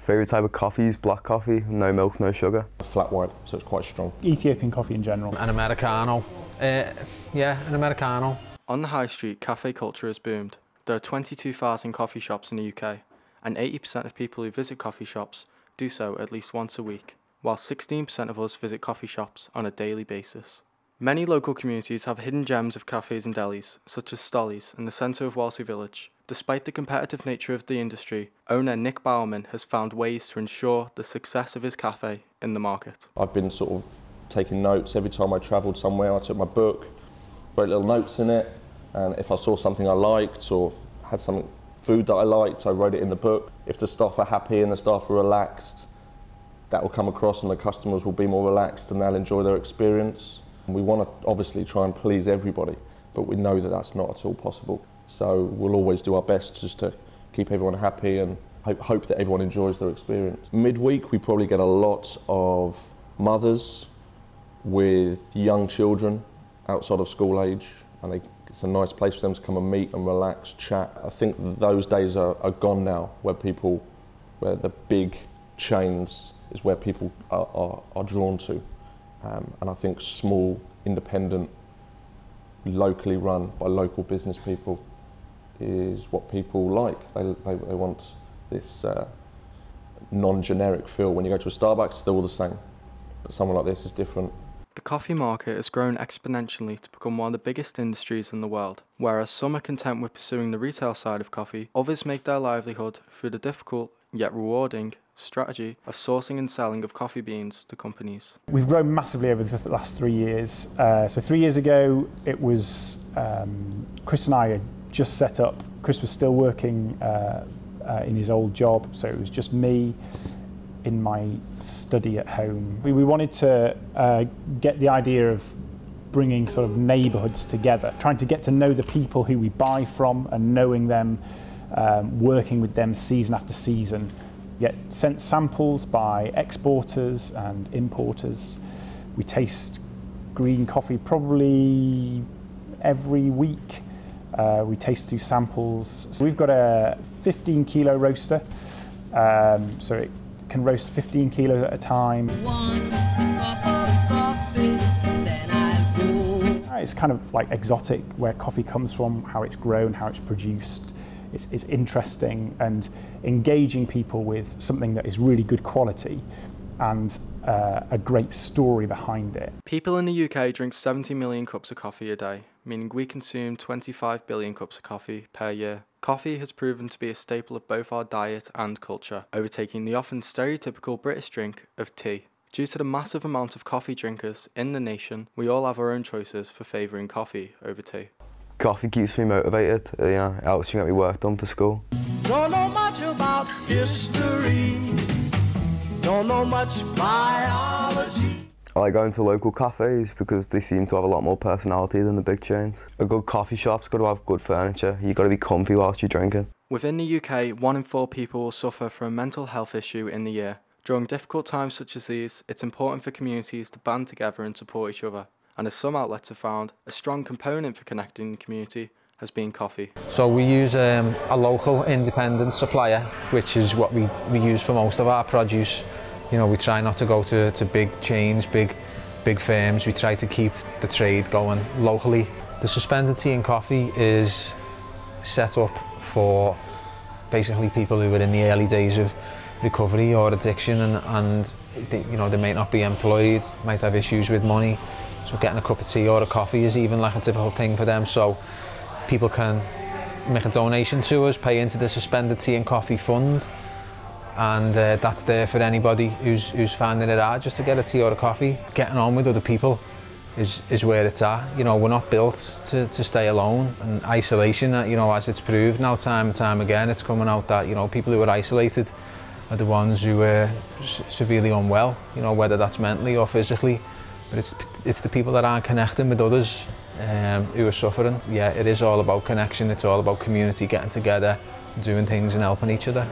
Favourite type of coffee is black coffee, no milk, no sugar. Flat white, so it's quite strong. Ethiopian coffee in general. An Americano. Yeah, an Americano. On the high street, cafe culture has boomed. There are 22,000 coffee shops in the UK, and 80% of people who visit coffee shops do so at least once a week, while 16% of us visit coffee shops on a daily basis. Many local communities have hidden gems of cafes and delis, such as Stolly's in the centre of Walsall Village. Despite the competitive nature of the industry, owner Nick Bowerman has found ways to ensure the success of his cafe in the market. I've been sort of taking notes every time I travelled somewhere. I took my book, wrote little notes in it, and if I saw something I liked or had some food that I liked, I wrote it in the book. If the staff are happy and the staff are relaxed, that will come across and the customers will be more relaxed and they'll enjoy their experience. We want to obviously try and please everybody, but we know that that's not at all possible. So we'll always do our best just to keep everyone happy and hope that everyone enjoys their experience. Midweek we probably get a lot of mothers with young children outside of school age, and it's a nice place for them to come and meet and relax, chat. I think those days are gone now, where the big chains is where people are drawn to. And I think small, independent, locally run by local business people is what people like. They want this non-generic feel. When you go to a Starbucks, they're all the same, but someone like this is different. The coffee market has grown exponentially to become one of the biggest industries in the world. Whereas some are content with pursuing the retail side of coffee, others make their livelihood through the difficult yet rewarding strategy of sourcing and selling of coffee beans to companies. We've grown massively over the last 3 years. So 3 years ago, it was Chris and I had just set up. Chris was still working in his old job, so it was just me in my study at home. We wanted to get the idea of bringing sort of neighbourhoods together, trying to get to know the people who we buy from and knowing them, working with them season after season. Get sent samples by exporters and importers. We taste green coffee probably every week. We taste through samples. So we've got a 15 kilo roaster, so it can roast 15 kilos at a time. It's kind of like exotic where coffee comes from, how it's grown, how it's produced. It's interesting and engaging people with something that is really good quality and a great story behind it. People in the UK drink 70 million cups of coffee a day, meaning we consume 25 billion cups of coffee per year. Coffee has proven to be a staple of both our diet and culture, overtaking the often stereotypical British drink of tea. Due to the massive amount of coffee drinkers in the nation, we all have our own choices for favouring coffee over tea. Coffee keeps me motivated, it helps me get my work done for school. Don't know much about history, don't know much biology. I like going to local cafes because they seem to have a lot more personality than the big chains. A good coffee shop's got to have good furniture, you've got to be comfy whilst you're drinking. Within the UK, 1 in 4 people will suffer from a mental health issue in the year. During difficult times such as these, it's important for communities to band together and support each other. And as some outlets have found, a strong component for connecting the community has been coffee. So we use a local independent supplier, which is what we use for most of our produce. You know, we try not to go to big chains, big firms. We try to keep the trade going locally. The suspended tea and coffee is set up for basically people who are in the early days of recovery or addiction and they, they may not be employed, might have issues with money. So getting a cup of tea or a coffee is even like a difficult thing for them. So people can make a donation to us, pay into the suspended tea and coffee fund, and that's there for anybody who's finding it hard just to get a tea or a coffee. Getting on with other people is where it's at. We're not built to stay alone, and isolation, as it's proved now time and time again, it's coming out that people who are isolated are the ones who are severely unwell, whether that's mentally or physically. But it's the people that aren't connecting with others who are suffering. Yeah, it is all about connection, it's all about community getting together, doing things and helping each other.